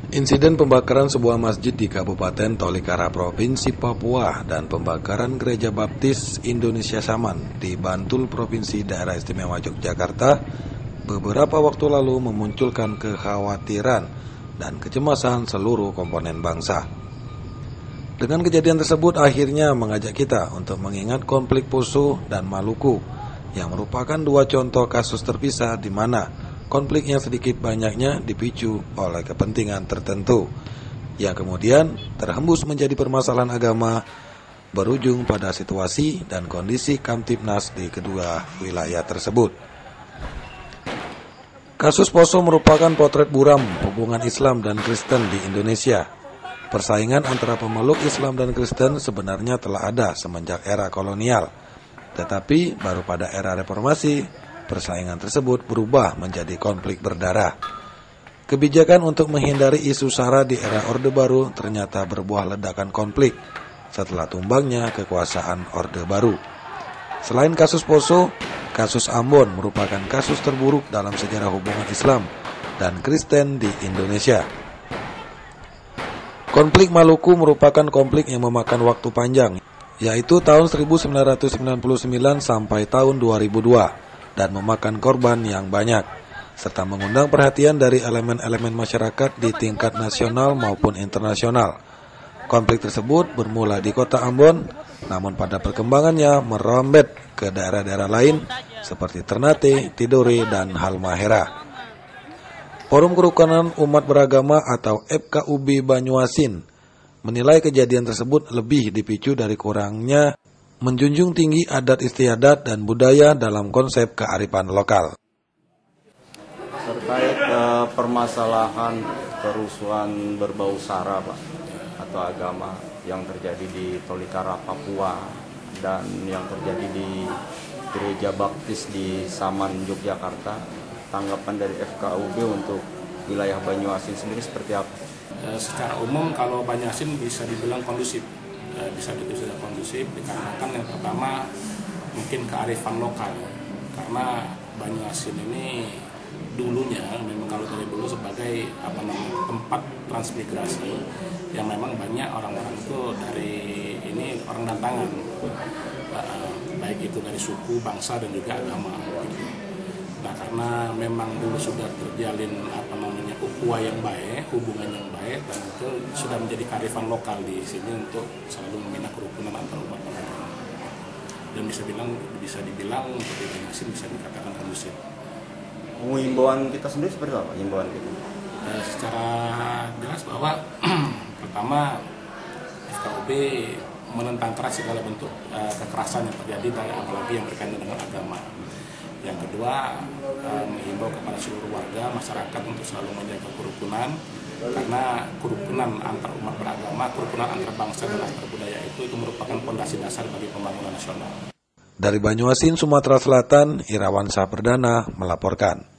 Insiden pembakaran sebuah masjid di Kabupaten Tolikara, Provinsi Papua, dan pembakaran Gereja Baptis Indonesia Saman di Bantul, Provinsi Daerah Istimewa Yogyakarta, beberapa waktu lalu memunculkan kekhawatiran dan kecemasan seluruh komponen bangsa. Dengan kejadian tersebut akhirnya mengajak kita untuk mengingat konflik Poso dan Maluku, yang merupakan dua contoh kasus terpisah di mana konflik yang sedikit banyaknya dipicu oleh kepentingan tertentu, yang kemudian terhembus menjadi permasalahan agama, berujung pada situasi dan kondisi Kamtibnas di kedua wilayah tersebut. Kasus Poso merupakan potret buram hubungan Islam dan Kristen di Indonesia. Persaingan antara pemeluk Islam dan Kristen sebenarnya telah ada semenjak era kolonial, tetapi baru pada era reformasi persaingan tersebut berubah menjadi konflik berdarah. Kebijakan untuk menghindari isu SARA di era Orde Baru ternyata berbuah ledakan konflik setelah tumbangnya kekuasaan Orde Baru. Selain kasus Poso, kasus Ambon merupakan kasus terburuk dalam sejarah hubungan Islam dan Kristen di Indonesia. Konflik Maluku merupakan konflik yang memakan waktu panjang, yaitu tahun 1999 sampai tahun 2002. Dan memakan korban yang banyak, serta mengundang perhatian dari elemen-elemen masyarakat di tingkat nasional maupun internasional. Konflik tersebut bermula di kota Ambon, namun pada perkembangannya merombet ke daerah-daerah lain seperti Ternate, Tidore, dan Halmahera. Forum Kerukunan Umat Beragama atau FKUB Banyuasin menilai kejadian tersebut lebih dipicu dari kurangnya menjunjung tinggi adat istiadat dan budaya dalam konsep kearifan lokal. Terkait permasalahan kerusuhan berbau SARA, Pak, atau agama yang terjadi di Tolikara, Papua, dan yang terjadi di Gereja Baptis di Saman, Yogyakarta, tanggapan dari FKUB untuk wilayah Banyuasin sendiri seperti apa? Secara umum kalau Banyuasin bisa dibilang kondusif. Bisa dibilang kondusif dikarenakan yang pertama mungkin kearifan lokal, karena Banyuasin ini dulunya memang kalau dari dulu sebagai tempat transmigrasi yang memang banyak orang-orang itu dari ini orang dantangan, baik itu dari suku, bangsa dan juga agama. Nah, karena memang dulu sudah terjalin ukhuwah yang baik, hubungan yang baik, dan itu sudah menjadi kearifan lokal di sini untuk selalu membina kerukunan antar umat beragama. Dan bisa dibilang di Banyuasin bisa dikatakan kondusif. Himbauan kita sendiri seperti apa? Himbauan kita? Secara jelas bahwa pertama FKUB menentang keras segala bentuk kekerasan yang terjadi, apalagi yang berkaitan dengan agama. Yang kedua, menghimbau kepada seluruh warga masyarakat untuk selalu menjaga kerukunan, karena kerukunan antar umat beragama, kerukunan antar bangsa dan antar budaya itu merupakan fondasi dasar bagi pembangunan nasional. Dari Banyuasin, Sumatera Selatan, Irawan Saperdana melaporkan.